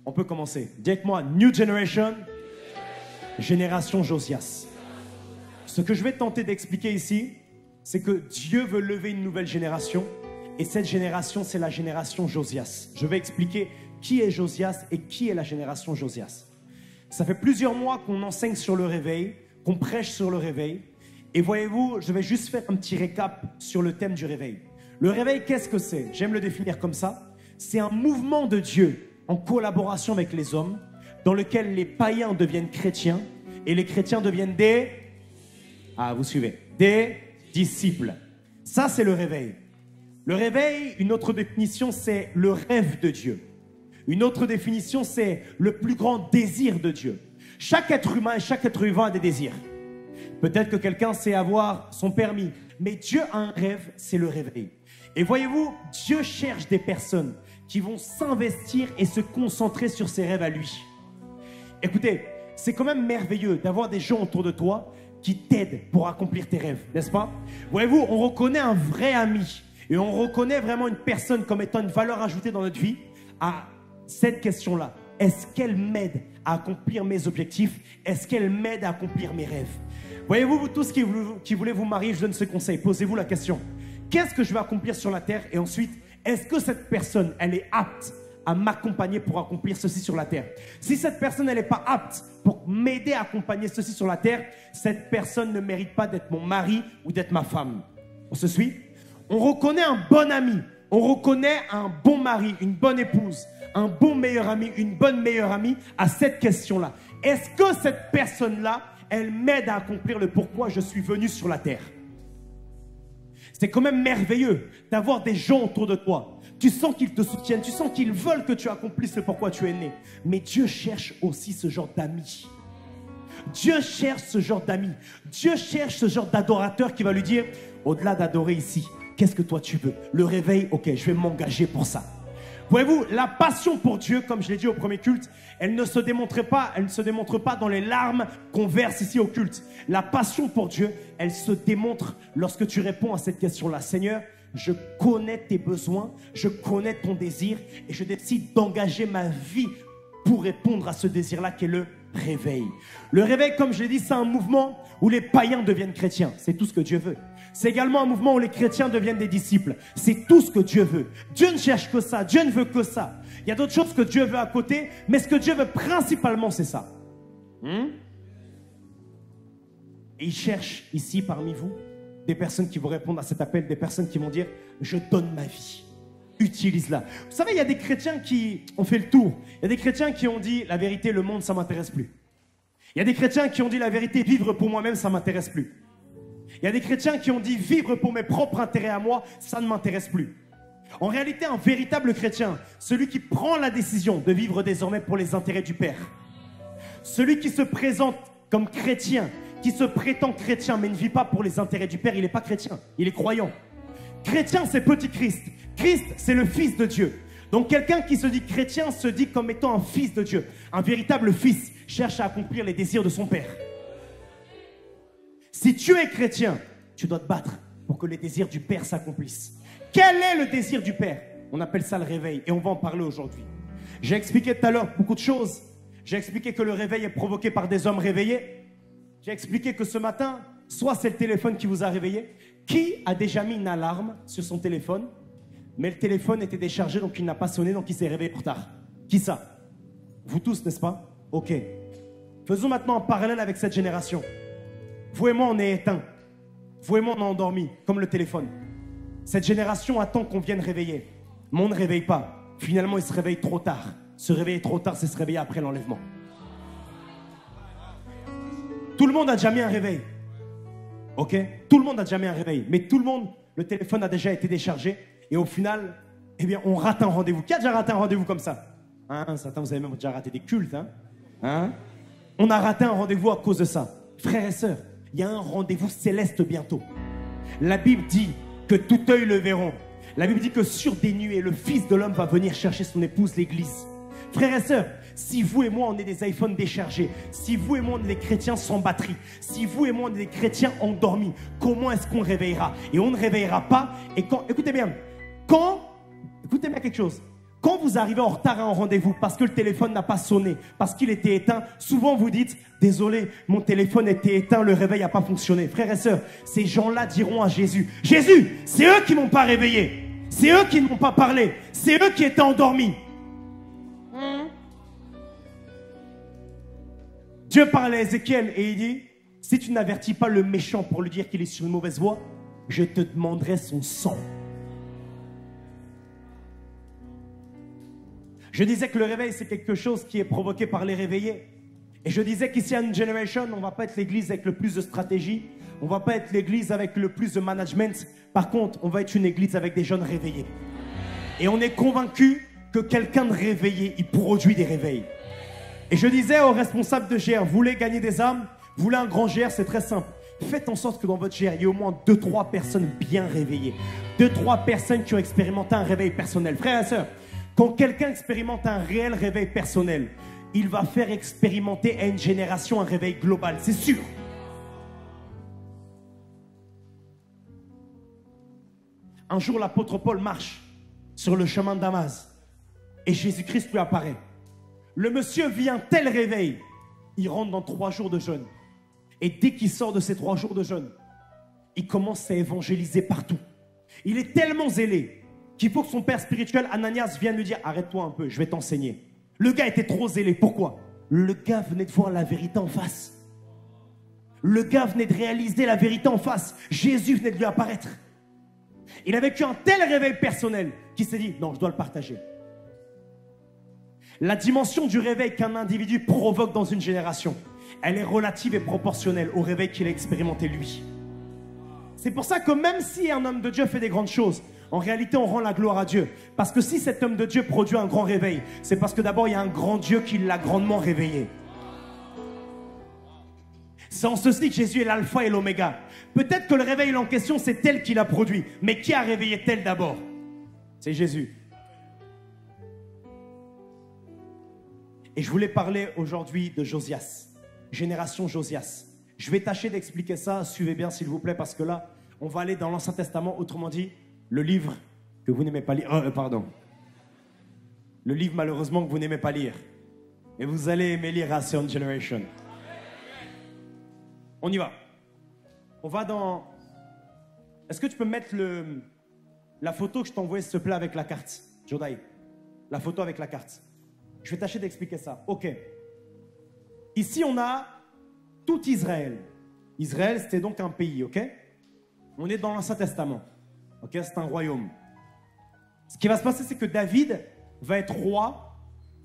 On peut commencer. Dis avec moi, New Generation, génération Josias. Ce que je vais tenter d'expliquer ici, c'est que Dieu veut lever une nouvelle génération. Et cette génération, c'est la génération Josias. Je vais expliquer qui est Josias et qui est la génération Josias. Ça fait plusieurs mois qu'on enseigne sur le réveil, qu'on prêche sur le réveil. Et voyez-vous, je vais juste faire un petit récap sur le thème du réveil. Le réveil, qu'est-ce que c'est? J'aime le définir comme ça. C'est un mouvement de Dieu en collaboration avec les hommes, dans lequel les païens deviennent chrétiens et les chrétiens deviennent des... Ah, vous suivez. Des disciples. Ça, c'est le réveil. Le réveil, une autre définition, c'est le rêve de Dieu. Une autre définition, c'est le plus grand désir de Dieu. Chaque être humain et chaque être vivant a des désirs. Peut-être que quelqu'un sait avoir son permis, mais Dieu a un rêve, c'est le réveil. Et voyez-vous, Dieu cherche des personnes qui vont s'investir et se concentrer sur ses rêves à lui. Écoutez, c'est quand même merveilleux d'avoir des gens autour de toi qui t'aident pour accomplir tes rêves, n'est-ce pas? Voyez-vous, on reconnaît un vrai ami et on reconnaît vraiment une personne comme étant une valeur ajoutée dans notre vie à cette question-là. Est-ce qu'elle m'aide à accomplir mes objectifs? Est-ce qu'elle m'aide à accomplir mes rêves? Voyez-vous, vous tous qui voulez vous marier, je donne ce conseil. Posez-vous la question. Qu'est-ce que je vais accomplir sur la terre? Et ensuite, est-ce que cette personne, elle est apte à m'accompagner pour accomplir ceci sur la terre? Si cette personne, elle n'est pas apte pour m'aider à accompagner ceci sur la terre, cette personne ne mérite pas d'être mon mari ou d'être ma femme. On se suit? On reconnaît un bon ami, on reconnaît un bon mari, une bonne épouse, un bon meilleur ami, une bonne meilleure amie à cette question-là. Est-ce que cette personne-là, elle m'aide à accomplir le pourquoi je suis venu sur la terre? C'est quand même merveilleux d'avoir des gens autour de toi. Tu sens qu'ils te soutiennent, tu sens qu'ils veulent que tu accomplisses le pourquoi tu es né. Mais Dieu cherche aussi ce genre d'amis. Dieu cherche ce genre d'amis. Dieu cherche ce genre d'adorateur qui va lui dire, au-delà d'adorer ici, qu'est-ce que toi tu veux? Le réveil, ok, je vais m'engager pour ça. Voyez-vous, la passion pour Dieu, comme je l'ai dit au premier culte, elle ne se démontre pas dans les larmes qu'on verse ici au culte. La passion pour Dieu, elle se démontre lorsque tu réponds à cette question-là. Seigneur, je connais tes besoins, je connais ton désir et je décide d'engager ma vie pour répondre à ce désir-là qui est le réveil. Le réveil, comme je l'ai dit, c'est un mouvement où les païens deviennent chrétiens. C'est tout ce que Dieu veut. C'est également un mouvement où les chrétiens deviennent des disciples. C'est tout ce que Dieu veut. Dieu ne cherche que ça. Dieu ne veut que ça. Il y a d'autres choses que Dieu veut à côté, mais ce que Dieu veut principalement, c'est ça. Et il cherche ici parmi vous des personnes qui vont répondre à cet appel, des personnes qui vont dire « Je donne ma vie. Utilise-la. » Vous savez, il y a des chrétiens qui ont fait le tour. Il y a des chrétiens qui ont dit « La vérité, le monde, ça ne m'intéresse plus. » Il y a des chrétiens qui ont dit « La vérité, vivre pour moi-même, ça ne m'intéresse plus. » Il y a des chrétiens qui ont dit « Vivre pour mes propres intérêts à moi, ça ne m'intéresse plus. » En réalité, un véritable chrétien, celui qui prend la décision de vivre désormais pour les intérêts du Père, celui qui se présente comme chrétien, qui se prétend chrétien mais ne vit pas pour les intérêts du Père, il n'est pas chrétien, il est croyant. Chrétien, c'est petit Christ. Christ, c'est le Fils de Dieu. Donc quelqu'un qui se dit chrétien se dit comme étant un fils de Dieu. Un véritable fils cherche à accomplir les désirs de son Père. Si tu es chrétien, tu dois te battre pour que les désirs du Père s'accomplissent. Quel est le désir du Père? On appelle ça le réveil et on va en parler aujourd'hui. J'ai expliqué tout à l'heure beaucoup de choses. J'ai expliqué que le réveil est provoqué par des hommes réveillés. J'ai expliqué que ce matin, soit c'est le téléphone qui vous a réveillé. Qui a déjà mis une alarme sur son téléphone, mais le téléphone était déchargé, donc il n'a pas sonné, donc il s'est réveillé pour tard? Qui ça? Vous tous, n'est-ce pas? Ok. Faisons maintenant un parallèle avec cette génération. Vous et moi, on est éteints. Vous et moi, on est endormis, comme le téléphone. Cette génération attend qu'on vienne réveiller. Mais on ne réveille pas. Finalement, il se réveille trop tard. Se réveiller trop tard, c'est se réveiller après l'enlèvement. Tout le monde a déjà mis un réveil. Ok? Tout le monde a déjà mis un réveil. Mais tout le monde, le téléphone a déjà été déchargé. Et au final, eh bien, on rate un rendez-vous. Qui a déjà raté un rendez-vous comme ça? Hein? Certains, vous avez même déjà raté des cultes. Hein? On a raté un rendez-vous à cause de ça. Frères et sœurs, il y a un rendez-vous céleste bientôt. La Bible dit que tout œil le verront. La Bible dit que sur des nuées, le Fils de l'homme va venir chercher son épouse, l'Église. Frères et sœurs, si vous et moi, on est des iPhones déchargés, si vous et moi, on est des chrétiens sans batterie, si vous et moi, on est des chrétiens endormis, comment est-ce qu'on réveillera? Et on ne réveillera pas. Et quand, écoutez bien quelque chose. Quand vous arrivez en retard à un rendez-vous parce que le téléphone n'a pas sonné, parce qu'il était éteint, souvent vous dites « Désolé, mon téléphone était éteint, le réveil n'a pas fonctionné. » Frères et sœurs, ces gens-là diront à Jésus « Jésus, c'est eux qui ne m'ont pas réveillé. C'est eux qui ne m'ont pas parlé. C'est eux qui étaient endormis. » Dieu parle à Ézéchiel et il dit « Si tu n'avertis pas le méchant pour lui dire qu'il est sur une mauvaise voie, je te demanderai son sang. » Je disais que le réveil, c'est quelque chose qui est provoqué par les réveillés. Et je disais qu'ici à New Generation, on ne va pas être l'église avec le plus de stratégie. On ne va pas être l'église avec le plus de management. Par contre, on va être une église avec des jeunes réveillés. Et on est convaincu que quelqu'un de réveillé, il produit des réveils. Et je disais aux responsables de GR, vous voulez gagner des âmes, vous voulez un grand GR, c'est très simple. Faites en sorte que dans votre GR, il y ait au moins 2-3 personnes bien réveillées. 2-3 personnes qui ont expérimenté un réveil personnel. Frères et sœurs, quand quelqu'un expérimente un réel réveil personnel, il va faire expérimenter à une génération un réveil global, c'est sûr. Un jour, l'apôtre Paul marche sur le chemin de Damas et Jésus-Christ lui apparaît. Le monsieur vit un tel réveil, il rentre dans 3 jours de jeûne. Et dès qu'il sort de ces 3 jours de jeûne, il commence à évangéliser partout. Il est tellement zélé qu'il faut que son père spirituel, Ananias, vienne lui dire « Arrête-toi un peu, je vais t'enseigner. » Le gars était trop zélé. Pourquoi? Le gars venait de voir la vérité en face. Le gars venait de réaliser la vérité en face. Jésus venait de lui apparaître. Il a vécu un tel réveil personnel qu'il s'est dit « Non, je dois le partager. » La dimension du réveil qu'un individu provoque dans une génération, elle est relative et proportionnelle au réveil qu'il a expérimenté lui. C'est pour ça que même si un homme de Dieu fait des grandes choses, en réalité, on rend la gloire à Dieu. Parce que si cet homme de Dieu produit un grand réveil, c'est parce que d'abord, il y a un grand Dieu qui l'a grandement réveillé. C'est en ceci que Jésus est l'alpha et l'oméga. Peut-être que le réveil en question, c'est tel qu'il a produit. Mais qui a réveillé tel d'abord? C'est Jésus. Et je voulais parler aujourd'hui de Josias. Génération Josias. Je vais tâcher d'expliquer ça. Suivez bien, s'il vous plaît, parce que là, on va aller dans l'Ancien Testament. Autrement dit, le livre que vous n'aimez pas lire. Le livre, malheureusement, que vous n'aimez pas lire. Et vous allez aimer lire à Sion Generation. On y va. On va dans... Est-ce que tu peux mettre la photo que je t'ai envoyée, s'il te plaît, avec la carte, Jodai? La photo avec la carte. Je vais tâcher d'expliquer ça. Ok. Ici, on a tout Israël. Israël, c'était donc un pays, ok? On est dans l'Ancien Testament. Ok, c'est un royaume. Ce qui va se passer, c'est que David va être roi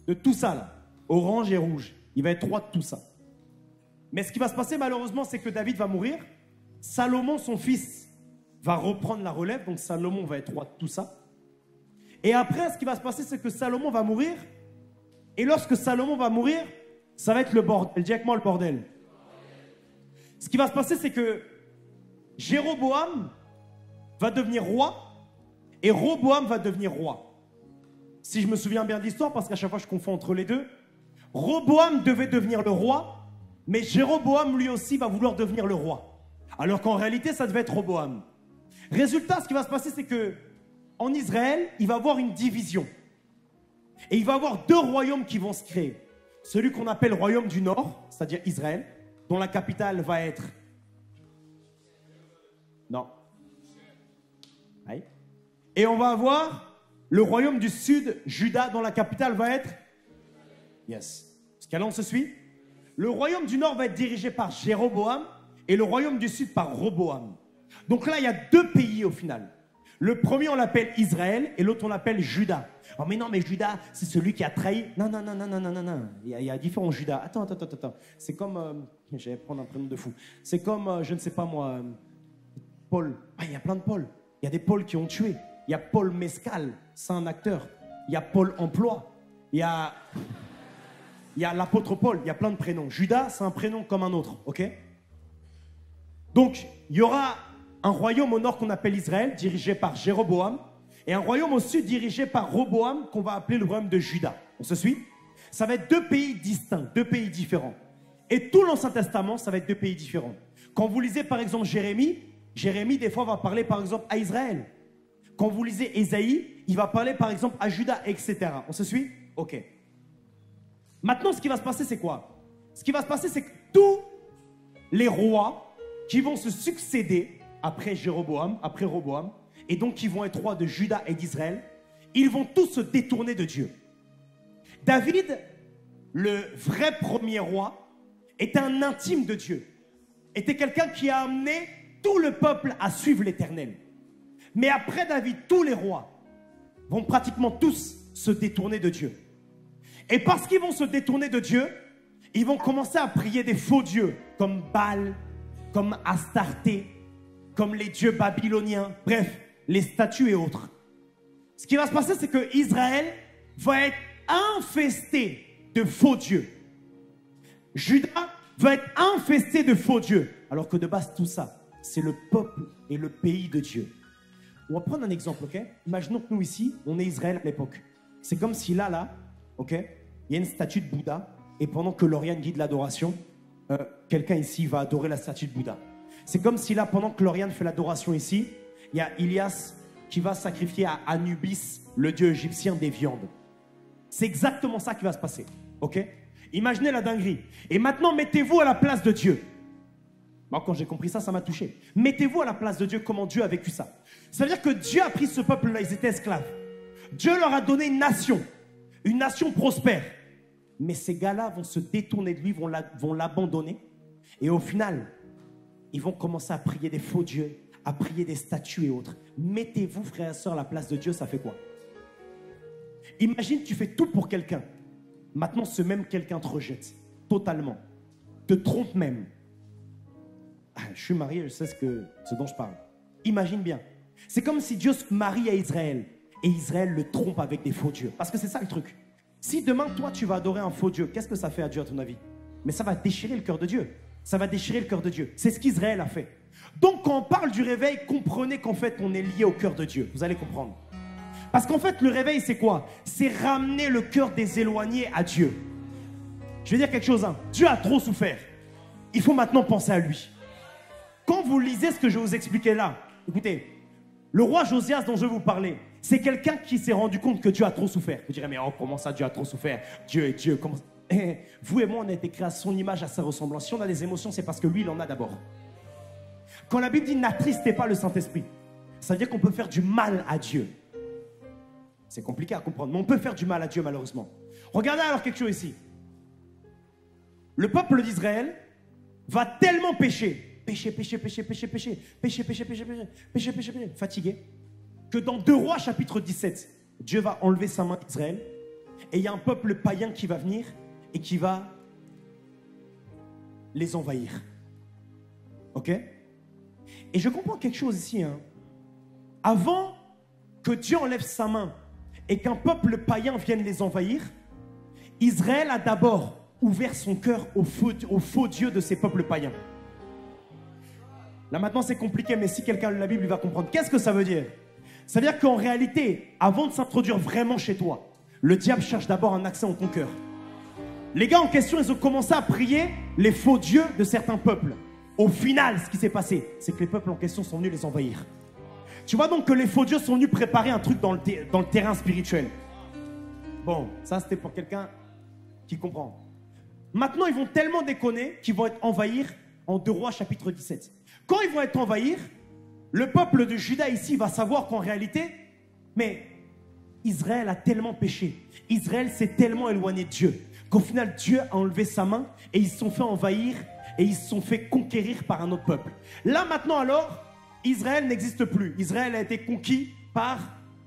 de tout ça, là. Orange et rouge. Il va être roi de tout ça. Mais ce qui va se passer, malheureusement, c'est que David va mourir. Salomon, son fils, va reprendre la relève. Donc Salomon va être roi de tout ça. Et après, ce qui va se passer, c'est que Salomon va mourir. Et lorsque Salomon va mourir, ça va être le bordel. Dis avec moi le bordel. Ce qui va se passer, c'est que Jéroboam va devenir roi et Roboam va devenir roi. Si je me souviens bien de l'histoire, parce qu'à chaque fois je confonds entre les deux, Roboam devait devenir le roi, mais Jéroboam lui aussi va vouloir devenir le roi. Alors qu'en réalité, ça devait être Roboam. Résultat, ce qui va se passer, c'est que en Israël, il va y avoir une division. Et il va y avoir 2 royaumes qui vont se créer. Celui qu'on appelle le royaume du Nord, c'est-à-dire Israël, dont la capitale va être... Non. Aïe. Et on va avoir le royaume du Sud, Juda, dont la capitale va être... Yes. Jusqu'à là, on se suit? Le royaume du Nord va être dirigé par Jéroboam et le royaume du Sud par Roboam. Donc là, il y a 2 pays au final. Le premier, on l'appelle Israël et l'autre, on l'appelle Juda. Oh mais non, mais Juda, c'est celui qui a trahi. Non. Il y a différents Judas. Attends. C'est comme... je vais prendre un prénom de fou. C'est comme, je ne sais pas moi, Paul. Ah, il y a plein de Paul. Il y a des Paul qui ont tué. Il y a Paul Mescal, c'est un acteur. Il y a Paul Emploi. Il y a l'apôtre Paul. Il y a plein de prénoms. Judas, c'est un prénom comme un autre, ok? Donc, il y aura un royaume au nord qu'on appelle Israël, dirigé par Jéroboam, et un royaume au sud dirigé par Roboam, qu'on va appeler le royaume de Juda. On se suit? Ça va être 2 pays distincts, 2 pays différents. Et tout l'Ancien Testament, ça va être 2 pays différents. Quand vous lisez par exemple Jérémie, des fois va parler par exemple à Israël. Quand vous lisez Ésaïe, il va parler par exemple à Juda, etc. On se suit? Ok. Maintenant, ce qui va se passer, c'est quoi? Ce qui va se passer, c'est que tous les rois qui vont se succéder après Jéroboam, après Roboam, et donc qui vont être rois de Juda et d'Israël, ils vont tous se détourner de Dieu. David, le vrai premier roi, était un intime de Dieu. Était quelqu'un qui a amené tout le peuple à suivre l'Éternel. Mais après David, tous les rois vont pratiquement tous se détourner de Dieu. Et parce qu'ils vont se détourner de Dieu, ils vont commencer à prier des faux dieux, comme Baal, comme Astarté, comme les dieux babyloniens, bref, les statues et autres. Ce qui va se passer, c'est que Israël va être infesté de faux dieux. Juda va être infesté de faux dieux. Alors que de base, tout ça, c'est le peuple et le pays de Dieu. On va prendre un exemple, ok? Imaginons que nous ici, on est Israël à l'époque. C'est comme si là, ok, il y a une statue de Bouddha, et pendant que Lauriane guide l'adoration, quelqu'un ici va adorer la statue de Bouddha. C'est comme si là, pendant que Lauriane fait l'adoration ici, il y a Ilias qui va sacrifier à Anubis, le dieu égyptien des viandes. C'est exactement ça qui va se passer, ok? Imaginez la dinguerie. Et maintenant, mettez-vous à la place de Dieu. Moi, quand j'ai compris ça, ça m'a touché. Mettez-vous à la place de Dieu, comment Dieu a vécu ça. Ça veut dire que Dieu a pris ce peuple-là, ils étaient esclaves. Dieu leur a donné une nation prospère. Mais ces gars-là vont se détourner de lui, vont l'abandonner. Et au final, ils vont commencer à prier des faux dieux, à prier des statues et autres. Mettez-vous, frères et sœurs, à la place de Dieu, ça fait quoi? Imagine, tu fais tout pour quelqu'un. Maintenant, ce même quelqu'un te rejette, totalement. Te trompe même. Je suis marié, je sais ce dont je parle. Imagine bien. C'est comme si Dieu se marie à Israël et Israël le trompe avec des faux dieux. Parce que c'est ça le truc. Si demain, toi, tu vas adorer un faux Dieu, qu'est-ce que ça fait à Dieu à ton avis? Mais ça va déchirer le cœur de Dieu. Ça va déchirer le cœur de Dieu. C'est ce qu'Israël a fait. Donc, quand on parle du réveil, comprenez qu'en fait, on est lié au cœur de Dieu. Vous allez comprendre. Parce qu'en fait, le réveil, c'est quoi? C'est ramener le cœur des éloignés à Dieu. Je vais dire quelque chose. Dieu a trop souffert. Il faut maintenant penser à lui. Quand vous lisez ce que je vous expliquais là, écoutez, le roi Josias dont je vous parlais, c'est quelqu'un qui s'est rendu compte que Dieu a trop souffert. Vous direz, mais oh, comment ça, Dieu a trop souffert? Dieu est Dieu. Comment... Vous et moi, on a été créés à son image, à sa ressemblance. Si on a des émotions, c'est parce que lui, il en a d'abord. Quand la Bible dit n'attristez pas le Saint-Esprit, ça veut dire qu'on peut faire du mal à Dieu. C'est compliqué à comprendre, mais on peut faire du mal à Dieu, malheureusement. Regardez alors quelque chose ici. Le peuple d'Israël va tellement pécher, fatigué, que dans 2 Rois chapitre 17, Dieu va enlever sa main d'Israël et il y a un peuple païen qui va venir et qui va les envahir. Ok? Et je comprends quelque chose ici. Avant que Dieu enlève sa main et qu'un peuple païen vienne les envahir, Israël a d'abord ouvert son cœur aux faux dieux de ces peuples païens. Là maintenant c'est compliqué, mais si quelqu'un lit la Bible, il va comprendre. Qu'est-ce que ça veut dire? Ça veut dire qu'en réalité, avant de s'introduire vraiment chez toi, le diable cherche d'abord un accès en ton cœur. Les gars en question, ils ont commencé à prier les faux dieux de certains peuples. Au final, ce qui s'est passé, c'est que les peuples en question sont venus les envahir. Tu vois donc que les faux dieux sont venus préparer un truc dans le terrain spirituel. Bon, ça c'était pour quelqu'un qui comprend. Maintenant, ils vont tellement déconner qu'ils vont être envahir en 2 Rois chapitre 17. Quand ils vont être envahir, le peuple de Juda ici va savoir qu'en réalité, mais Israël a tellement péché. Israël s'est tellement éloigné de Dieu qu'au final, Dieu a enlevé sa main et ils se sont fait envahir et ils se sont fait conquérir par un autre peuple. Là maintenant alors, Israël n'existe plus. Israël a été conquis par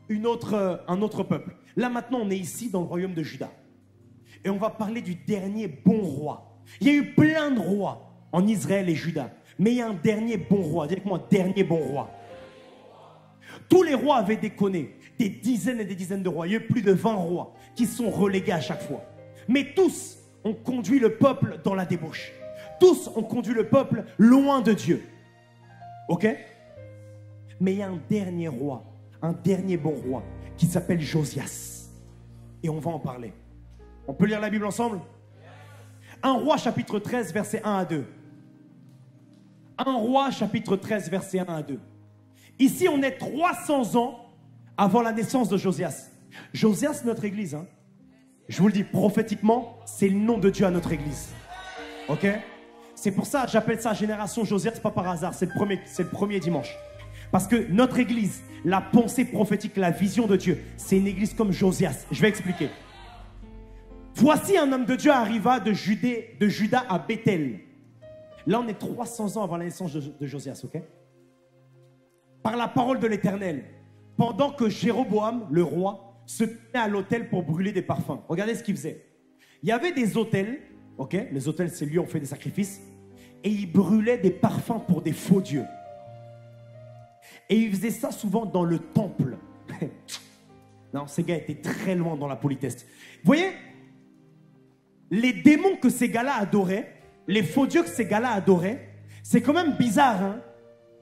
un autre peuple. Là maintenant, on est ici dans le royaume de Juda. Et on va parler du dernier bon roi. Il y a eu plein de rois en Israël et Juda. Mais il y a un dernier bon roi. Dites moi, dernier bon roi. Tous les rois avaient déconné. Des dizaines et des dizaines de rois. Il y a eu plus de 20 rois qui sont relégués à chaque fois. Mais tous ont conduit le peuple dans la débauche. Tous ont conduit le peuple loin de Dieu. Ok? Mais il y a un dernier roi, un dernier bon roi qui s'appelle Josias. Et on va en parler. On peut lire la Bible ensemble? 1 Roi chapitre 13 verset 1 à 2. 1 Roi chapitre 13 verset 1 à 2. Ici on est 300 ans avant la naissance de Josias. Josias, notre église, hein. Je vous le dis, prophétiquement, c'est le nom de Dieu à notre église. Ok? C'est pour ça que j'appelle ça Génération Josias, pas par hasard, c'est le premier dimanche. Parce que notre église, la pensée prophétique, la vision de Dieu, c'est une église comme Josias. Je vais expliquer. Voici un homme de Dieu arriva de Juda à Bethel. Là, on est 300 ans avant la naissance de Josias, ok? Par la parole de l'Éternel, pendant que Jéroboam, le roi, se tenait à l'autel pour brûler des parfums. Regardez ce qu'il faisait. Il y avait des autels, ok? Les autels, c'est lui, on fait des sacrifices. Et il brûlait des parfums pour des faux dieux. Et il faisait ça souvent dans le temple. Non, ces gars étaient très loin dans la politesse. Vous voyez, les démons que ces gars-là adoraient, les faux dieux que ces gars-là adoraient, c'est quand même bizarre, hein,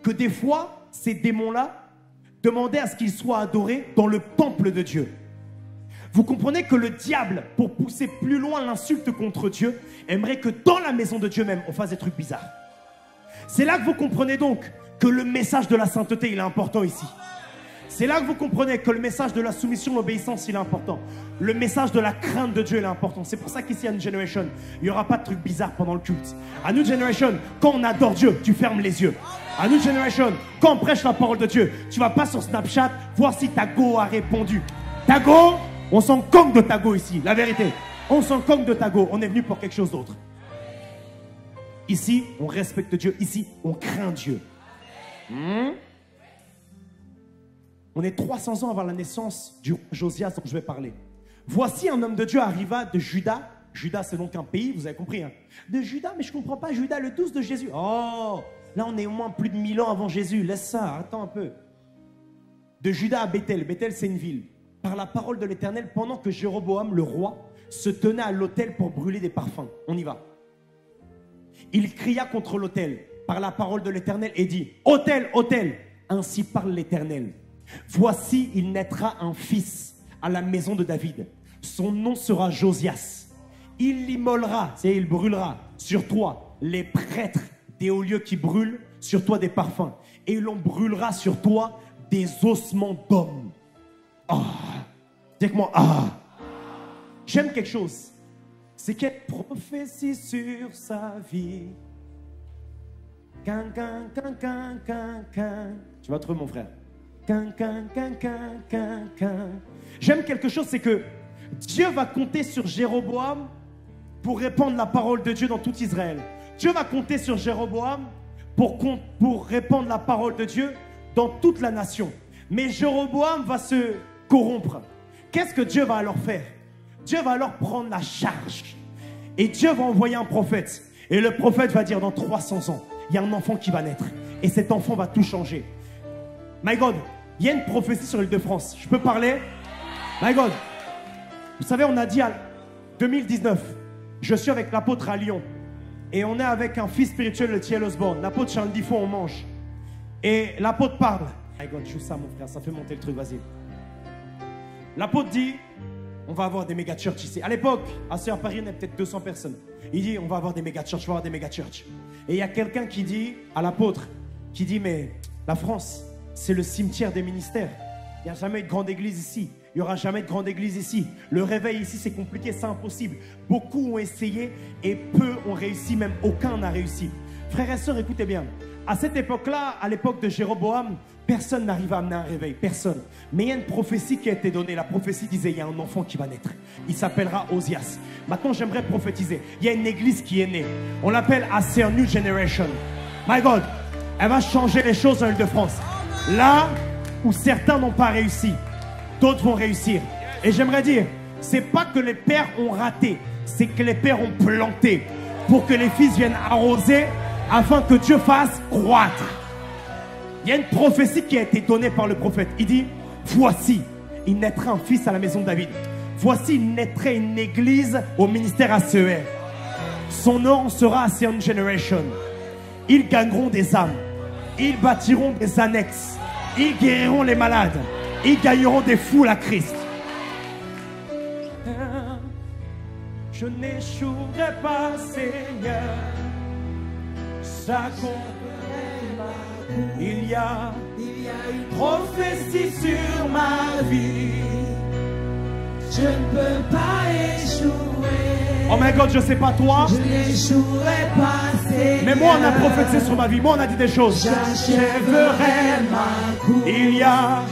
que des fois, ces démons-là demandaient à ce qu'ils soient adorés dans le temple de Dieu. Vous comprenez que le diable, pour pousser plus loin l'insulte contre Dieu, aimerait que dans la maison de Dieu même, on fasse des trucs bizarres. C'est là que vous comprenez donc que le message de la sainteté, il est important ici. C'est là que vous comprenez que le message de la soumission, l'obéissance, il est important. Le message de la crainte de Dieu, il est important. C'est pour ça qu'ici à New Generation, il n'y aura pas de trucs bizarres pendant le culte. À New Generation, quand on adore Dieu, tu fermes les yeux. À New Generation, quand on prêche la parole de Dieu, tu ne vas pas sur Snapchat voir si Tago a répondu. Tago, on s'en cogne de Tago ici, la vérité. On s'en cogne de Tago, on est venu pour quelque chose d'autre. Ici, on respecte Dieu. Ici, on craint Dieu. On est 300 ans avant la naissance du roi Josias dont je vais parler. Voici un homme de Dieu arriva de Juda. Juda, c'est donc un pays, vous avez compris, hein? De Juda, mais je ne comprends pas. Juda, le 12 de Jésus. Oh, là, on est au moins plus de 1000 ans avant Jésus. Laisse ça, attends un peu. De Juda à Bethel. Bethel, c'est une ville. Par la parole de l'Éternel, pendant que Jéroboam, le roi, se tenait à l'autel pour brûler des parfums. On y va. Il cria contre l'autel par la parole de l'Éternel et dit: autel, autel, ainsi parle l'Éternel. Voici, il naîtra un fils à la maison de David. Son nom sera Josias. Il immolera, c'est-à-dire il brûlera sur toi les prêtres des hauts lieux qui brûlent, sur toi des parfums. Et l'on brûlera sur toi des ossements d'hommes. Ah, dis avec moi, ah. J'aime quelque chose. C'est quelle prophétie sur sa vie. Tu vas trouver mon frère. J'aime quelque chose, c'est que Dieu va compter sur Jéroboam pour répandre la parole de Dieu dans tout Israël. Dieu va compter sur Jéroboam pour répandre la parole de Dieu dans toute la nation. Mais Jéroboam va se corrompre. Qu'est-ce que Dieu va alors faire? Dieu va alors prendre la charge. Et Dieu va envoyer un prophète. Et le prophète va dire: dans 300 ans, il y a un enfant qui va naître. Et cet enfant va tout changer. My God, il y a une prophétie sur l'Île-de-France. Je peux parler? My God. Vous savez, on a dit en 2019, je suis avec l'apôtre à Lyon. Et on est avec un fils spirituel de Thiel Osborne. L'apôtre Charles Difon, on mange. Et l'apôtre parle. My God, joue ça mon frère, ça fait monter le truc, vas-y. L'apôtre dit: on va avoir des méga church ici. À l'époque, à Sœur Paris, on est peut-être 200 personnes. Il dit: on va avoir des méga church, on va avoir des méga church. Et il y a quelqu'un qui dit à l'apôtre, qui dit: mais la France, c'est le cimetière des ministères. Il n'y a jamais eu de grande église ici. Il n'y aura jamais de grande église ici. Le réveil ici, c'est compliqué, c'est impossible. Beaucoup ont essayé et peu ont réussi, même aucun n'a réussi. Frères et sœurs, écoutez bien. À cette époque-là, à l'époque de Jéroboam, personne n'arrive à amener un réveil, personne. Mais il y a une prophétie qui a été donnée. La prophétie disait: il y a un enfant qui va naître. Il s'appellera Osias. Maintenant, j'aimerais prophétiser. Il y a une église qui est née. On l'appelle ACR New Generation. My God, elle va changer les choses en Île-de-France. Là où certains n'ont pas réussi, d'autres vont réussir. Et j'aimerais dire, c'est pas que les pères ont raté, c'est que les pères ont planté pour que les fils viennent arroser afin que Dieu fasse croître. Il y a une prophétie qui a été donnée par le prophète. Il dit: voici, il naîtra un fils à la maison de David. Voici, il naîtrait une église au ministère ACER. Son nom sera ACR Generation. Ils gagneront des âmes. Ils bâtiront des annexes. Ils guériront les malades. Ils gagneront des foules à Christ. Je n'échouerai pas, Seigneur. Il y a une prophétie sur ma vie. Je ne peux pas échouer. Oh my God, je sais pas toi, Je n'échouerai pas, Seigneur. mais moi on a prophétisé sur ma vie, moi on a dit des choses. J'achèverai ma course. Il y a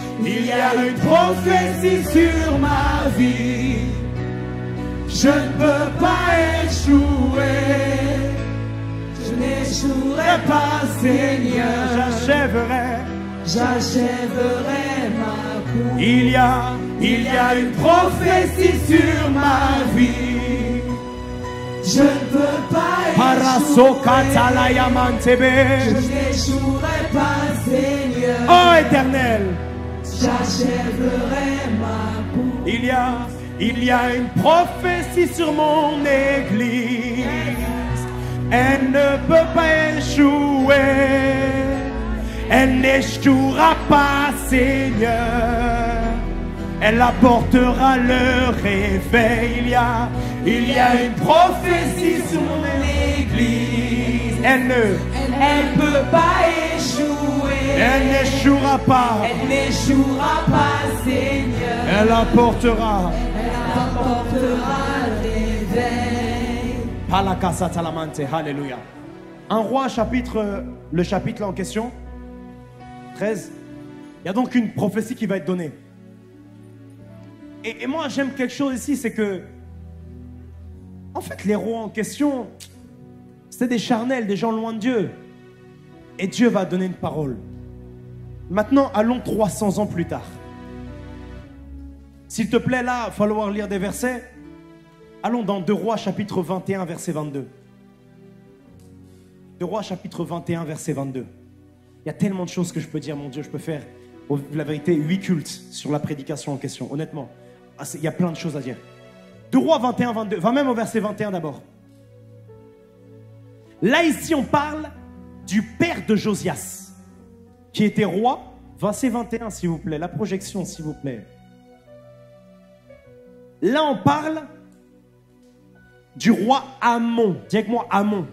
une prophétie sur ma vie. Je ne peux pas échouer. Je n'échouerai pas, Seigneur. J'achèverai ma course. Il y a une prophétie sur ma vie. Je ne peux pas échouer. Je n'échouerai pas, Seigneur. Oh Éternel, J'achèverai ma course. il y a une prophétie sur mon église. Elle ne peut pas échouer. Elle n'échouera pas, Seigneur. Elle apportera le réveil. Il y a une prophétie sur mon église. Elle Elle peut pas échouer. Elle n'échouera pas. Elle n'échouera pas, Seigneur. Elle apportera. Elle apportera le réveil. Palakasa talamante, alléluia. Un roi, le chapitre là en question, 13. Il y a donc une prophétie qui va être donnée. Et moi j'aime quelque chose ici, c'est que en fait les rois en question, c'était des charnels, des gens loin de Dieu. Et Dieu va donner une parole. Maintenant, allons 300 ans plus tard. S'il te plaît, là, il va falloir lire des versets. Allons dans 2 Rois chapitre 21, verset 22. 2 Rois chapitre 21, verset 22. Il y a tellement de choses que je peux dire, mon Dieu, je peux faire, la vérité, 8 cultes sur la prédication en question, honnêtement. Il y a plein de choses à dire. 2 Rois 21, 22. Va même au verset 21 d'abord. Là, ici, on parle du père de Josias, qui était roi. Verset 21, s'il vous plaît. La projection, s'il vous plaît. Là, on parle du roi Amon. Dis avec moi, Amon.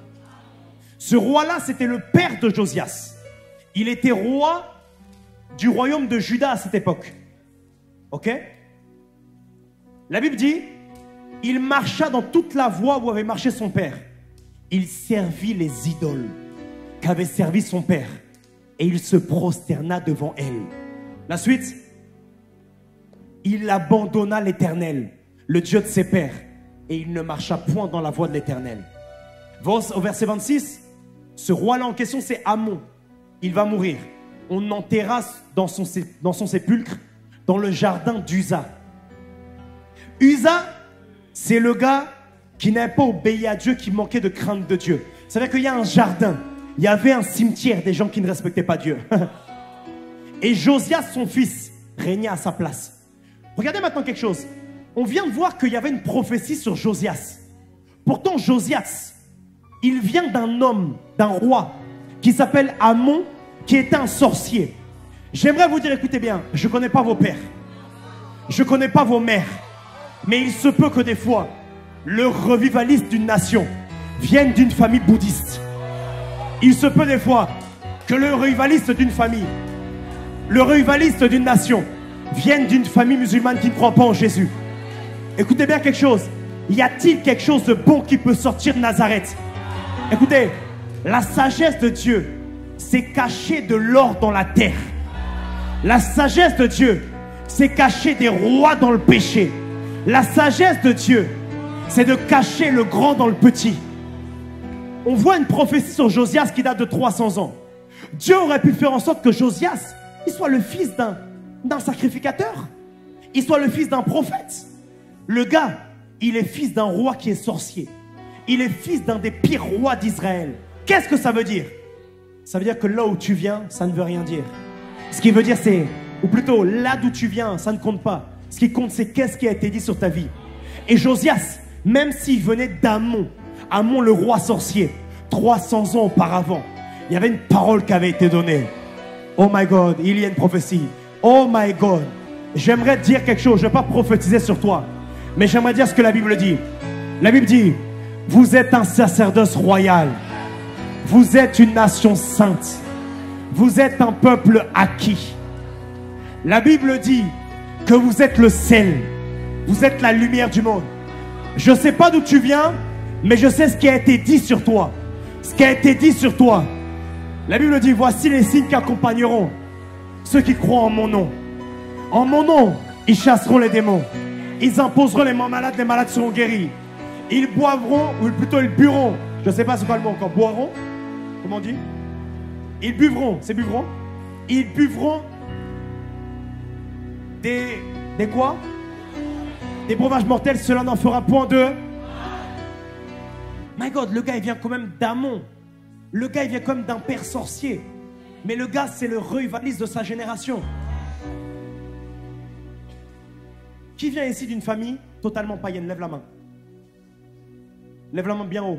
Ce roi-là, c'était le père de Josias. Il était roi du royaume de Juda à cette époque. Ok? La Bible dit, il marcha dans toute la voie où avait marché son père. Il servit les idoles qu'avait servi son père. Et il se prosterna devant elles. La suite, il abandonna l'Éternel, le Dieu de ses pères. Et il ne marcha point dans la voie de l'Éternel. Au verset 26, ce roi-là en question, c'est Amon. Il va mourir. On l'enterra dans son sépulcre, dans le jardin d'Uza. Uza, c'est le gars qui n'avait pas obéi à Dieu, qui manquait de crainte de Dieu. C'est-à-dire qu'il y a un jardin. Il y avait un cimetière des gens qui ne respectaient pas Dieu. Et Josias, son fils, régnait à sa place. Regardez maintenant quelque chose. On vient de voir qu'il y avait une prophétie sur Josias. Pourtant, Josias, il vient d'un homme, d'un roi, qui s'appelle Amon, qui était un sorcier. J'aimerais vous dire, écoutez bien, je ne connais pas vos pères. Je ne connais pas vos mères. Mais il se peut que des fois, le revivaliste d'une nation vienne d'une famille bouddhiste. Il se peut des fois que le revivaliste d'une famille, le revivaliste d'une nation, vienne d'une famille musulmane qui ne croit pas en Jésus. Écoutez bien quelque chose. Y a-t-il quelque chose de bon qui peut sortir de Nazareth? Écoutez, la sagesse de Dieu, c'est cacher de l'or dans la terre. La sagesse de Dieu, c'est cacher des rois dans le péché. La sagesse de Dieu, c'est de cacher le grand dans le petit. On voit une prophétie sur Josias qui date de 300 ans. Dieu aurait pu faire en sorte que Josias, il soit le fils d'un sacrificateur. Il soit le fils d'un prophète. Le gars, il est fils d'un roi qui est sorcier. Il est fils d'un des pires rois d'Israël. Qu'est-ce que ça veut dire? Ça veut dire que là où tu viens, ça ne veut rien dire. Ce qui veut dire c'est, ou plutôt là d'où tu viens, ça ne compte pas. Ce qui compte c'est qu'est-ce qui a été dit sur ta vie. Et Josias, même s'il venait d'Amon, Amon le roi sorcier, 300 ans auparavant, il y avait une parole qui avait été donnée. Oh my God, il y a une prophétie. Oh my God, j'aimerais te dire quelque chose. Je ne vais pas prophétiser sur toi, mais j'aimerais dire ce que la Bible dit. La Bible dit, vous êtes un sacerdoce royal. Vous êtes une nation sainte. Vous êtes un peuple acquis. La Bible dit que vous êtes le sel. Vous êtes la lumière du monde. Je ne sais pas d'où tu viens, mais je sais ce qui a été dit sur toi. Ce qui a été dit sur toi. La Bible dit, voici les signes qui accompagneront ceux qui croient en mon nom. En mon nom, ils chasseront les démons. Ils imposeront les malades seront guéris. Ils boivront, ou plutôt ils bueront. Je ne sais pas c'est quoi le mot encore. Boiront? Comment on dit? Ils buvront. C'est buvront? Ils buvront des quoi? Des breuvages mortels. Cela n'en fera point d'eux. My God, le gars il vient quand même d'Amon. Le gars il vient quand même d'un père sorcier. Mais le gars c'est le rivaliste de sa génération. Qui vient ici d'une famille totalement païenne? Lève la main. Lève la main bien haut.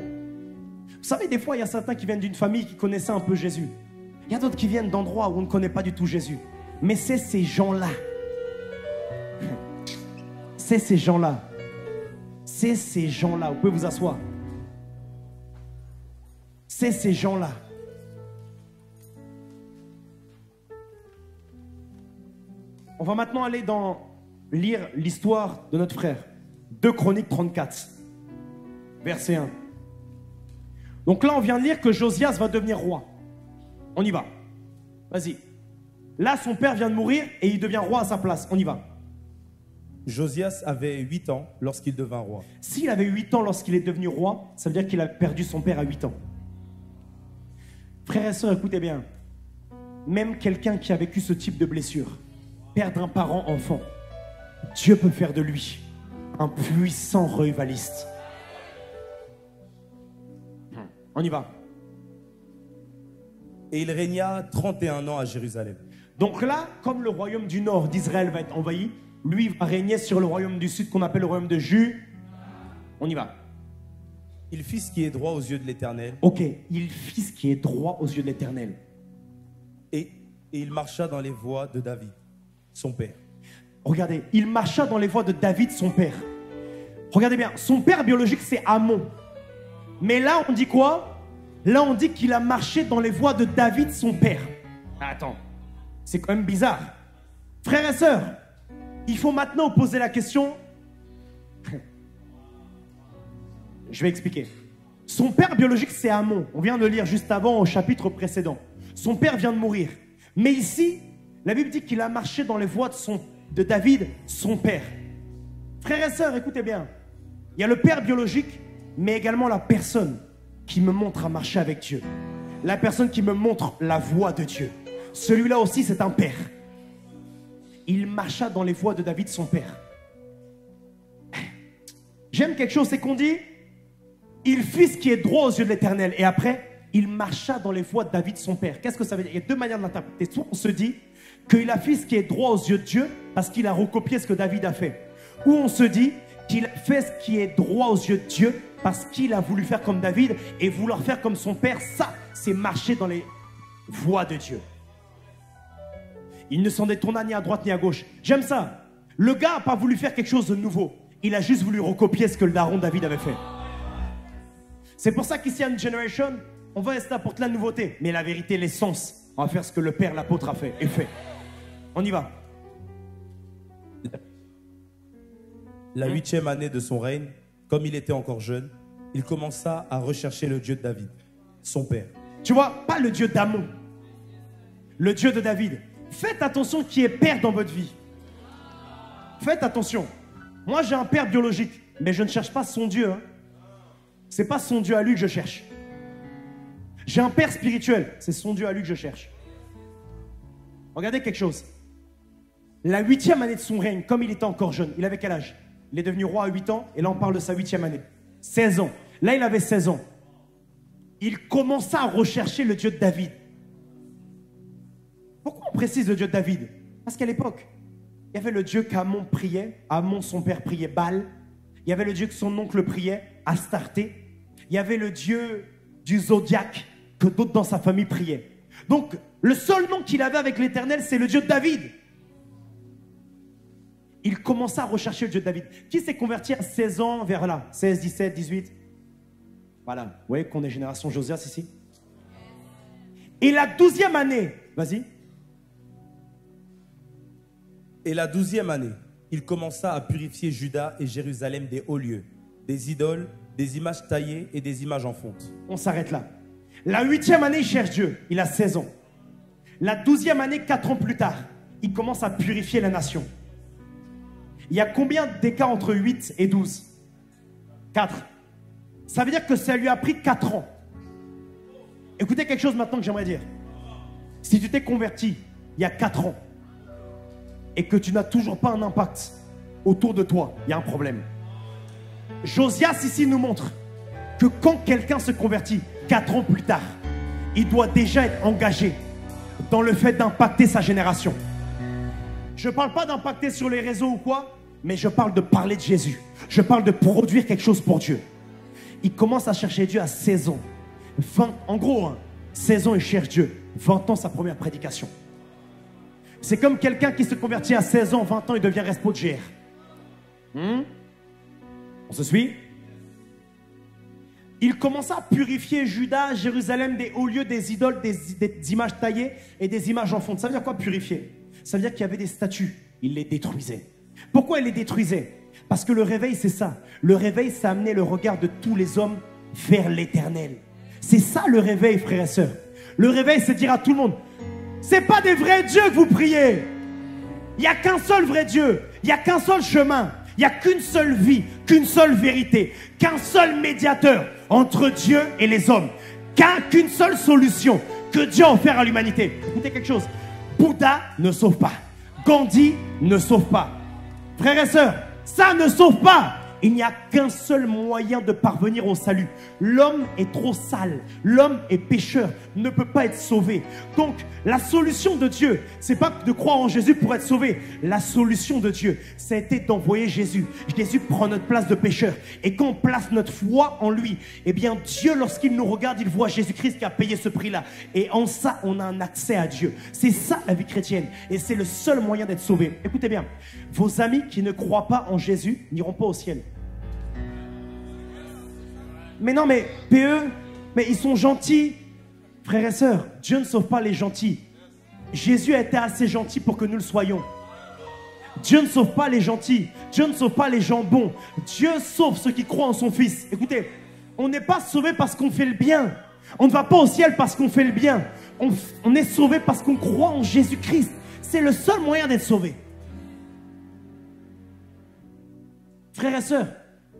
Vous savez, des fois, il y a certains qui viennent d'une famille qui connaissaient un peu Jésus. Il y a d'autres qui viennent d'endroits où on ne connaît pas du tout Jésus. Mais c'est ces gens-là. C'est ces gens-là. C'est ces gens-là. Vous pouvez vous asseoir. C'est ces gens-là. On va maintenant aller lire l'histoire de notre frère. 2 Chroniques 34, verset 1. Donc là, on vient de lire que Josias va devenir roi. On y va. Vas-y. Là, son père vient de mourir et il devient roi à sa place. On y va. Josias avait 8 ans lorsqu'il devint roi. S'il avait 8 ans lorsqu'il est devenu roi, ça veut dire qu'il a perdu son père à 8 ans. Frères et sœurs, écoutez bien. Même quelqu'un qui a vécu ce type de blessure, perdre un parent enfant, Dieu peut faire de lui un puissant rivaliste. On y va. Et il régna 31 ans à Jérusalem. Donc là, comme le royaume du nord d'Israël va être envahi, lui va régner sur le royaume du sud qu'on appelle le royaume de Juda. On y va. Il fit ce qui est droit aux yeux de l'Éternel. Ok, il fit ce qui est droit aux yeux de l'Éternel. Et il marcha dans les voies de David, son père. Regardez, il marcha dans les voies de David, son père. Regardez bien, son père biologique c'est Amon. Mais là on dit quoi? Là on dit qu'il a marché dans les voies de David, son père. Attends, c'est quand même bizarre. Frères et sœurs, il faut maintenant poser la question. Je vais expliquer. Son père biologique c'est Amon. On vient de le lire juste avant au chapitre précédent. Son père vient de mourir. Mais ici, la Bible dit qu'il a marché dans les voies de David, son père. Frères et sœurs, écoutez bien. Il y a le père biologique, mais également la personne qui me montre à marcher avec Dieu. La personne qui me montre la voie de Dieu. Celui-là aussi, c'est un père. Il marcha dans les voies de David, son père. J'aime quelque chose, c'est qu'on dit, il fit ce qui est droit aux yeux de l'Éternel. Et après, il marcha dans les voies de David, son père. Qu'est-ce que ça veut dire? Il y a deux manières de l'interpréter. Soit on se dit qu'il a fait ce qui est droit aux yeux de Dieu parce qu'il a recopié ce que David a fait. Ou on se dit qu'il a fait ce qui est droit aux yeux de Dieu parce qu'il a voulu faire comme David et vouloir faire comme son père. Ça, c'est marcher dans les voies de Dieu. Il ne s'en détourna ni à droite ni à gauche. J'aime ça. Le gars n'a pas voulu faire quelque chose de nouveau. Il a juste voulu recopier ce que le daron David avait fait. C'est pour ça qu'ici à New Generation, on va rester pour la nouveauté. Mais la vérité, l'essence, on va faire ce que le père, l'apôtre a fait et fait. On y va. La 8e année de son règne, comme il était encore jeune, il commença à rechercher le Dieu de David, son père. Tu vois, pas le Dieu d'Amon, le Dieu de David. Faites attention qui est père dans votre vie. Faites attention. Moi, j'ai un père biologique, mais je ne cherche pas son Dieu. Hein. C'est pas son Dieu à lui que je cherche. J'ai un père spirituel, c'est son Dieu à lui que je cherche. Regardez quelque chose. La 8e année de son règne, comme il était encore jeune, il avait quel âge? Il est devenu roi à 8 ans, et là on parle de sa 8e année. 16 ans. Là il avait 16 ans. Il commença à rechercher le Dieu de David. Pourquoi on précise le Dieu de David? Parce qu'à l'époque, il y avait le Dieu qu'Amon priait. Amon, son père, priait Baal. Il y avait le Dieu que son oncle priait, Astarté. Il y avait le Dieu du zodiaque que d'autres dans sa famille priaient. Donc, le seul nom qu'il avait avec l'Éternel, c'est le Dieu de David. Il commença à rechercher le Dieu de David. Qui s'est converti à 16 ans vers là? 16, 17, 18. Voilà. Vous voyez qu'on est génération Josias ici. Et la 12e année, vas-y. Et la 12e année, il commença à purifier Juda et Jérusalem des hauts lieux, des idoles, des images taillées et des images en fonte. On s'arrête là. La 8e année, il cherche Dieu. Il a 16 ans. La 12e année, 4 ans plus tard, il commence à purifier la nation. Il y a combien d'écart entre 8 et 12? 4. Ça veut dire que ça lui a pris 4 ans. Écoutez quelque chose maintenant que j'aimerais dire. Si tu t'es converti il y a 4 ans et que tu n'as toujours pas un impact autour de toi, il y a un problème. Josias ici nous montre que quand quelqu'un se convertit 4 ans plus tard, il doit déjà être engagé dans le fait d'impacter sa génération. Je ne parle pas d'impacter sur les réseaux ou quoi, mais je parle de parler de Jésus. Je parle de produire quelque chose pour Dieu. Il commence à chercher Dieu à 16 ans. 20, en gros, 16 ans, il cherche Dieu. 20 ans, sa première prédication. C'est comme quelqu'un qui se convertit à 16 ans, 20 ans, il devient respo de GR. On se suit? Il commença à purifier Juda, Jérusalem des hauts lieux, des idoles, des images taillées et des images en fonte. Ça veut dire quoi purifier? Ça veut dire qu'il y avait des statues. Il les détruisait. Pourquoi il les détruisait? Parce que le réveil, c'est ça. Le réveil, ça amenait le regard de tous les hommes vers l'éternel. C'est ça le réveil, frères et sœurs. Le réveil, c'est dire à tout le monde, c'est pas des vrais dieux que vous priez. Il n'y a qu'un seul vrai Dieu. Il n'y a qu'un seul chemin. Il n'y a qu'une seule vie, qu'une seule vérité, qu'un seul médiateur entre Dieu et les hommes. Qu'une seule solution que Dieu a offert à l'humanité. Écoutez quelque chose. Bouddha ne sauve pas. Gandhi ne sauve pas. Frères et sœurs, ça ne sauve pas. Il n'y a qu'un seul moyen de parvenir au salut. L'homme est trop sale. L'homme est pécheur, ne peut pas être sauvé. Donc, la solution de Dieu, c'est pas de croire en Jésus pour être sauvé. La solution de Dieu, ça a été d'envoyer Jésus. Jésus prend notre place de pécheur. Et quand on place notre foi en lui, eh bien, Dieu, lorsqu'il nous regarde, il voit Jésus-Christ qui a payé ce prix-là. Et en ça, on a un accès à Dieu. C'est ça, la vie chrétienne. Et c'est le seul moyen d'être sauvé. Écoutez bien, vos amis qui ne croient pas en Jésus n'iront pas au ciel. Mais non, mais PE, mais ils sont gentils. Frères et sœurs, Dieu ne sauve pas les gentils. Jésus a été assez gentil pour que nous le soyons. Dieu ne sauve pas les gentils. Dieu ne sauve pas les gens bons. Dieu sauve ceux qui croient en son Fils. Écoutez, on n'est pas sauvé parce qu'on fait le bien. On ne va pas au ciel parce qu'on fait le bien. On est sauvé parce qu'on croit en Jésus-Christ. C'est le seul moyen d'être sauvé. Frères et sœurs,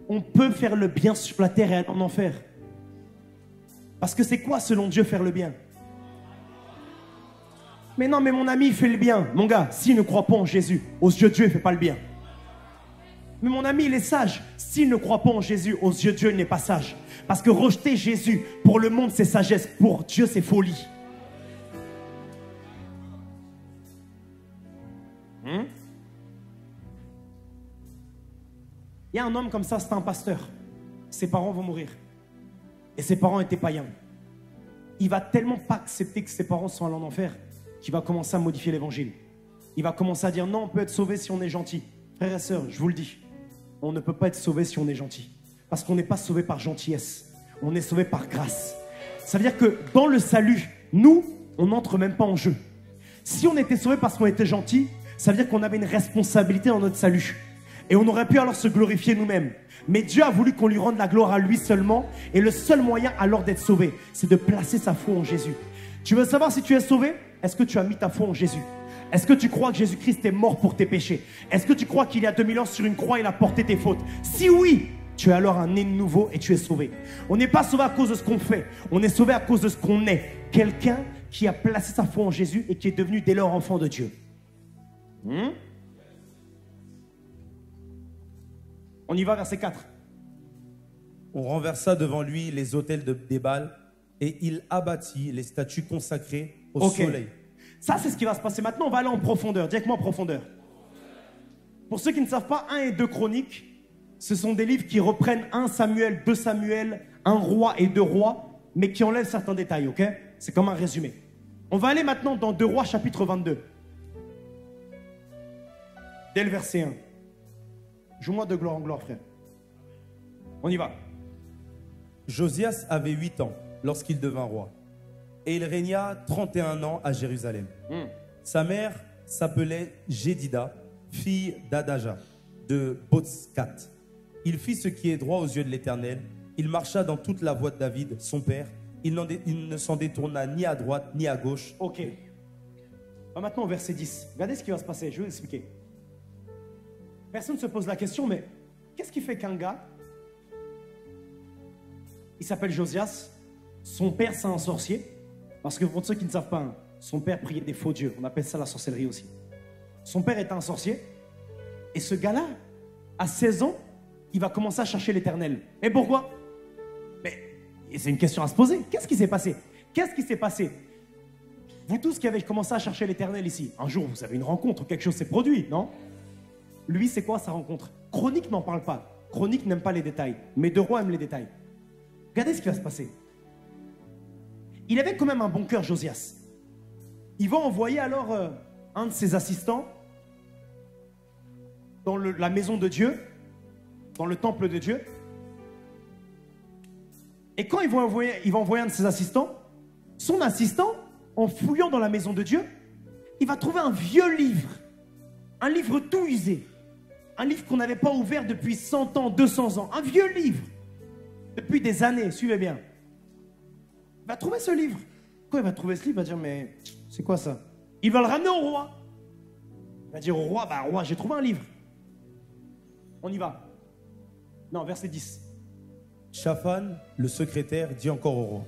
on peut faire le bien sur la terre et aller en enfer. Parce que c'est quoi, selon Dieu, faire le bien? Mais non, mais mon ami, il fait le bien. Mon gars, s'il ne croit pas en Jésus, aux yeux de Dieu, il ne fait pas le bien. Mais mon ami, il est sage. S'il ne croit pas en Jésus, aux yeux de Dieu, il n'est pas sage. Parce que rejeter Jésus, pour le monde, c'est sagesse. Pour Dieu, c'est folie. Il y a un homme comme ça, c'est un pasteur. Ses parents vont mourir. Et ses parents étaient païens. Il va tellement pas accepter que ses parents sont allés en enfer qu'il va commencer à modifier l'évangile. Il va commencer à dire non, on peut être sauvé si on est gentil. Frères et sœurs, je vous le dis, on ne peut pas être sauvé si on est gentil. Parce qu'on n'est pas sauvé par gentillesse. On est sauvé par grâce. Ça veut dire que dans le salut, nous, on n'entre même pas en jeu. Si on était sauvé parce qu'on était gentil, ça veut dire qu'on avait une responsabilité dans notre salut. Et on aurait pu alors se glorifier nous-mêmes. Mais Dieu a voulu qu'on lui rende la gloire à lui seulement. Et le seul moyen alors d'être sauvé, c'est de placer sa foi en Jésus. Tu veux savoir si tu es sauvé? Est-ce que tu as mis ta foi en Jésus? Est-ce que tu crois que Jésus-Christ est mort pour tes péchés? Est-ce que tu crois qu'il y a 2000 ans sur une croix, il a porté tes fautes? Si oui, tu es alors un né nouveau et tu es sauvé. On n'est pas sauvé à cause de ce qu'on fait. On est sauvé à cause de ce qu'on est. Quelqu'un qui a placé sa foi en Jésus et qui est devenu dès lors enfant de Dieu. On y va, verset 4. On renversa devant lui les autels des Baals et il abattit les statues consacrées au soleil. Ça, c'est ce qui va se passer. Maintenant, on va aller en profondeur. Dis avec moi en profondeur. Pour ceux qui ne savent pas, 1 et 2 Chroniques, ce sont des livres qui reprennent 1 Samuel, 2 Samuel, 1 Roi et 2 Rois, mais qui enlèvent certains détails, ok? C'est comme un résumé. On va aller maintenant dans 2 Rois, chapitre 22. Dès le verset 1. Joue-moi de gloire en gloire, frère. On y va. Josias avait 8 ans lorsqu'il devint roi. Et il régna 31 ans à Jérusalem. Sa mère s'appelait Jédida fille d'Adaja, de Botskat. Il fit ce qui est droit aux yeux de l'Éternel. Il marcha dans toute la voie de David, son père. Il ne s'en détourna ni à droite ni à gauche. Ok. Maintenant au verset 10. Regardez ce qui va se passer, je vais vous expliquer. Personne ne se pose la question, mais qu'est-ce qui fait qu'un gars, il s'appelle Josias, son père c'est un sorcier, parce que pour ceux qui ne savent pas, hein, son père priait des faux dieux, on appelle ça la sorcellerie aussi. Son père était un sorcier, et ce gars-là, à 16 ans, il va commencer à chercher l'Éternel. Et pourquoi? Mais c'est une question à se poser. Qu'est-ce qui s'est passé? Qu'est-ce qui s'est passé? Vous tous qui avez commencé à chercher l'Éternel ici, un jour vous avez une rencontre, quelque chose s'est produit, non? Lui, c'est quoi sa rencontre? Chronique n'en parle pas. Chronique n'aime pas les détails, mais Deux Rois aime les détails. Regardez ce qui va se passer. Il avait quand même un bon cœur, Josias. Il va envoyer alors un de ses assistants dans la maison de Dieu, dans le temple de Dieu. Et quand il va envoyer un de ses assistants, son assistant, en fouillant dans la maison de Dieu, il va trouver un vieux livre. Un livre tout usé. Un livre qu'on n'avait pas ouvert depuis 100 ans, 200 ans. Un vieux livre. Depuis des années, suivez bien. Il va trouver ce livre. Quand il va trouver ce livre, il va dire, mais c'est quoi ça? Il va le ramener au roi. Il va dire au roi, bah roi, j'ai trouvé un livre. On y va. Non, verset 10. Shaphan, le secrétaire, dit encore au roi.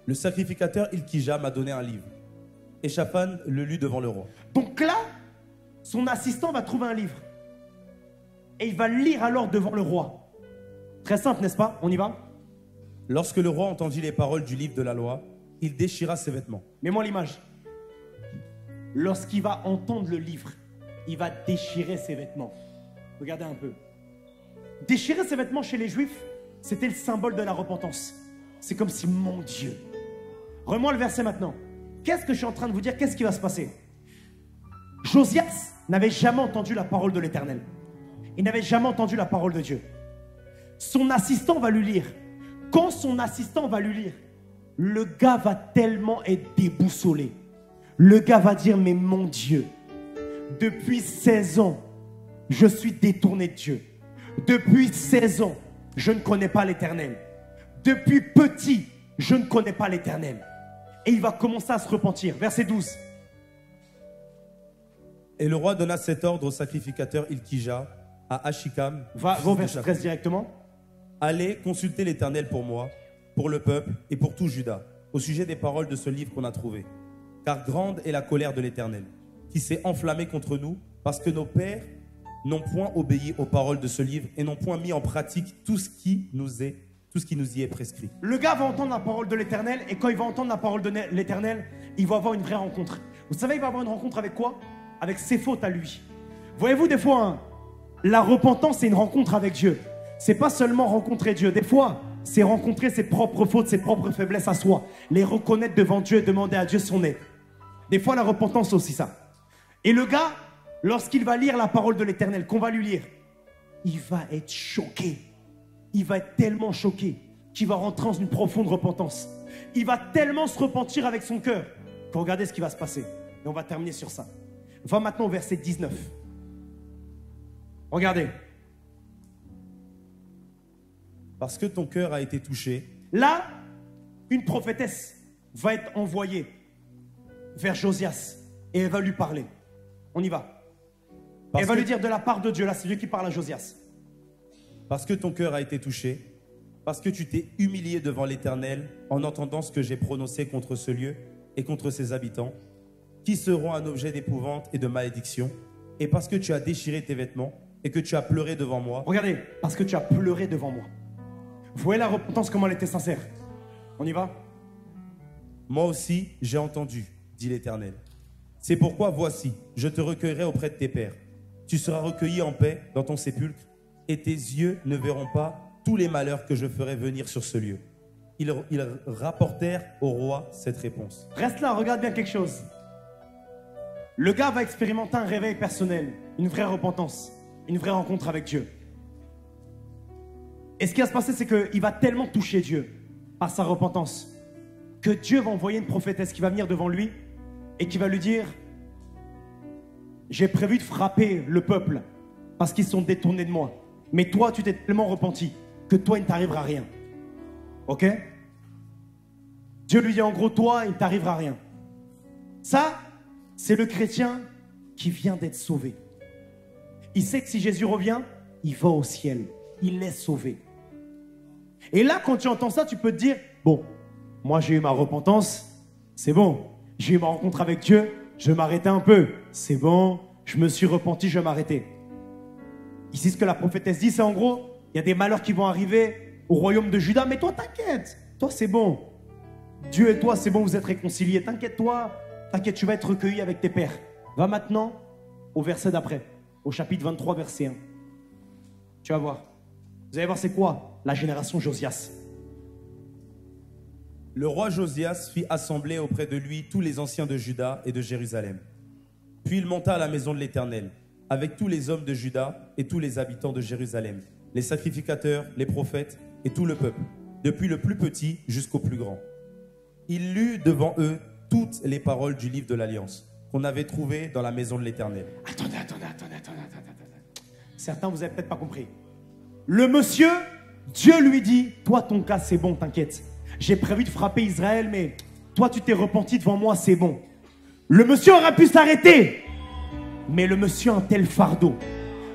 Le sacrificateur Ilkija m'a donné un livre. Et Shaphan le lut devant le roi. Donc là, son assistant va trouver un livre. Et il va le lire alors devant le roi. Très simple, n'est-ce pas? On y va? Lorsque le roi entendit les paroles du livre de la loi, il déchira ses vêtements. Mets-moi l'image. Lorsqu'il va entendre le livre, il va déchirer ses vêtements. Regardez un peu. Déchirer ses vêtements chez les Juifs, c'était le symbole de la repentance. C'est comme si, mon Dieu. Remets-moi le verset maintenant. Qu'est-ce que je suis en train de vous dire? Qu'est-ce qui va se passer? Josias n'avait jamais entendu la parole de l'Éternel. Il n'avait jamais entendu la parole de Dieu. Son assistant va lui lire. Quand son assistant va lui lire, le gars va tellement être déboussolé. Le gars va dire, mais mon Dieu, depuis 16 ans, je suis détourné de Dieu. Depuis 16 ans, je ne connais pas l'Éternel. Depuis petit, je ne connais pas l'Éternel. Et il va commencer à se repentir. Verset 12. Et le roi donna cet ordre au sacrificateur Ilkija, à Ashikam. Va au verset 13 directement. Allez consulter l'Éternel pour moi, pour le peuple et pour tout Juda, au sujet des paroles de ce livre qu'on a trouvé. Car grande est la colère de l'Éternel, qui s'est enflammée contre nous, parce que nos pères n'ont point obéi aux paroles de ce livre et n'ont point mis en pratique tout ce qui nous y est prescrit. Le gars va entendre la parole de l'Éternel, et quand il va entendre la parole de l'Éternel, il va avoir une vraie rencontre. Vous savez, il va avoir une rencontre avec quoi? Avec ses fautes à lui. Voyez-vous, des fois, hein, la repentance, c'est une rencontre avec Dieu. C'est pas seulement rencontrer Dieu. Des fois, c'est rencontrer ses propres fautes, ses propres faiblesses à soi. Les reconnaître devant Dieu et demander à Dieu son aide. Des fois, la repentance, c'est aussi ça. Et le gars, lorsqu'il va lire la parole de l'Éternel, qu'on va lui lire, il va être choqué. Il va être tellement choqué qu'il va rentrer dans une profonde repentance. Il va tellement se repentir avec son cœur que regardez ce qui va se passer. Et on va terminer sur ça. Va maintenant au verset 19. Regardez. Parce que ton cœur a été touché. Là, une prophétesse va être envoyée vers Josias et elle va lui parler. On y va. Elle va lui dire de la part de Dieu. Là, c'est Dieu qui parle à Josias. Parce que ton cœur a été touché, parce que tu t'es humilié devant l'Éternel en entendant ce que j'ai prononcé contre ce lieu et contre ses habitants, qui seront un objet d'épouvante et de malédiction, et parce que tu as déchiré tes vêtements et que tu as pleuré devant moi. Regardez, parce que tu as pleuré devant moi. Vous voyez la repentance, comment elle était sincère. On y va? Moi aussi, j'ai entendu, dit l'Éternel. C'est pourquoi, voici, je te recueillerai auprès de tes pères. Tu seras recueilli en paix dans ton sépulcre, et tes yeux ne verront pas tous les malheurs que je ferai venir sur ce lieu. Ils rapportèrent au roi cette réponse. Reste là, regarde bien quelque chose. Le gars va expérimenter un réveil personnel, une vraie repentance, une vraie rencontre avec Dieu. Et ce qui va se passer, c'est qu'il va tellement toucher Dieu par sa repentance que Dieu va envoyer une prophétesse qui va venir devant lui et qui va lui dire j'ai prévu de frapper le peuple parce qu'ils sont détournés de moi. Mais toi, tu t'es tellement repenti que toi, il ne t'arrivera rien. Ok? Dieu lui dit en gros, toi, il ne t'arrivera rien. Ça, c'est le chrétien qui vient d'être sauvé. Il sait que si Jésus revient, il va au ciel. Il est sauvé. Et là, quand tu entends ça, tu peux te dire, bon, moi j'ai eu ma repentance, c'est bon. J'ai eu ma rencontre avec Dieu, je vais m'arrêter un peu. C'est bon, je me suis repenti, je vais m'arrêter. Ici, ce que la prophétesse dit, c'est en gros, il y a des malheurs qui vont arriver au royaume de Juda, mais toi, t'inquiète. Toi, c'est bon. Dieu et toi, c'est bon, vous êtes réconciliés. T'inquiète-toi, t'inquiète, tu vas être recueilli avec tes pères. Va maintenant au verset d'après, au chapitre 23, verset 1. Tu vas voir. Vous allez voir, c'est quoi la génération Josias. Le roi Josias fit assembler auprès de lui tous les anciens de Juda et de Jérusalem. Puis il monta à la maison de l'Éternel, avec tous les hommes de Juda et tous les habitants de Jérusalem, les sacrificateurs, les prophètes et tout le peuple, depuis le plus petit jusqu'au plus grand. Il lut devant eux toutes les paroles du livre de l'Alliance qu'on avait trouvé dans la maison de l'Éternel. Attendez. Certains, vous n'avez peut-être pas compris. Le monsieur, Dieu lui dit, toi, ton cas, c'est bon, t'inquiète. J'ai prévu de frapper Israël, mais toi, tu t'es repenti devant moi, c'est bon. Le monsieur aurait pu s'arrêter. Mais le monsieur a un tel fardeau.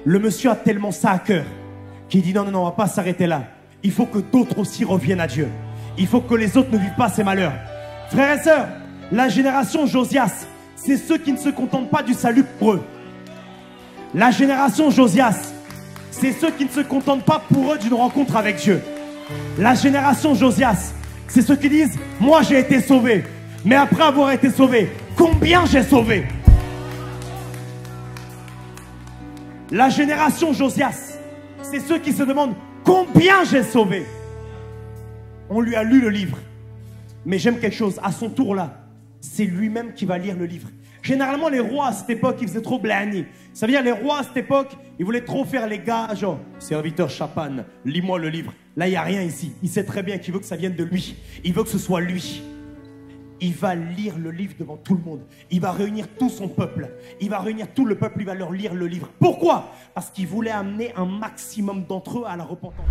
Le monsieur a tellement ça à cœur qu'il dit, non, on va pas s'arrêter là. Il faut que d'autres aussi reviennent à Dieu. Il faut que les autres ne vivent pas ces malheurs. Frères et sœurs, la génération Josias, c'est ceux qui ne se contentent pas du salut pour eux. La génération Josias, c'est ceux qui ne se contentent pas pour eux d'une rencontre avec Dieu. La génération Josias, c'est ceux qui disent, moi j'ai été sauvé. Mais après avoir été sauvé, combien j'ai sauvé? La génération Josias, c'est ceux qui se demandent, combien j'ai sauvé? On lui a lu le livre. Mais j'aime quelque chose, à son tour là, c'est lui-même qui va lire le livre. Généralement, les rois à cette époque, ils faisaient trop blani. Ça veut dire, les rois à cette époque, ils voulaient trop faire les gars, genre, serviteur Chapan, lis-moi le livre. Là, il n'y a rien ici. Il sait très bien qu'il veut que ça vienne de lui. Il veut que ce soit lui. Il va lire le livre devant tout le monde. Il va réunir tout son peuple. Il va réunir tout le peuple, il va leur lire le livre. Pourquoi? Parce qu'il voulait amener un maximum d'entre eux à la repentance.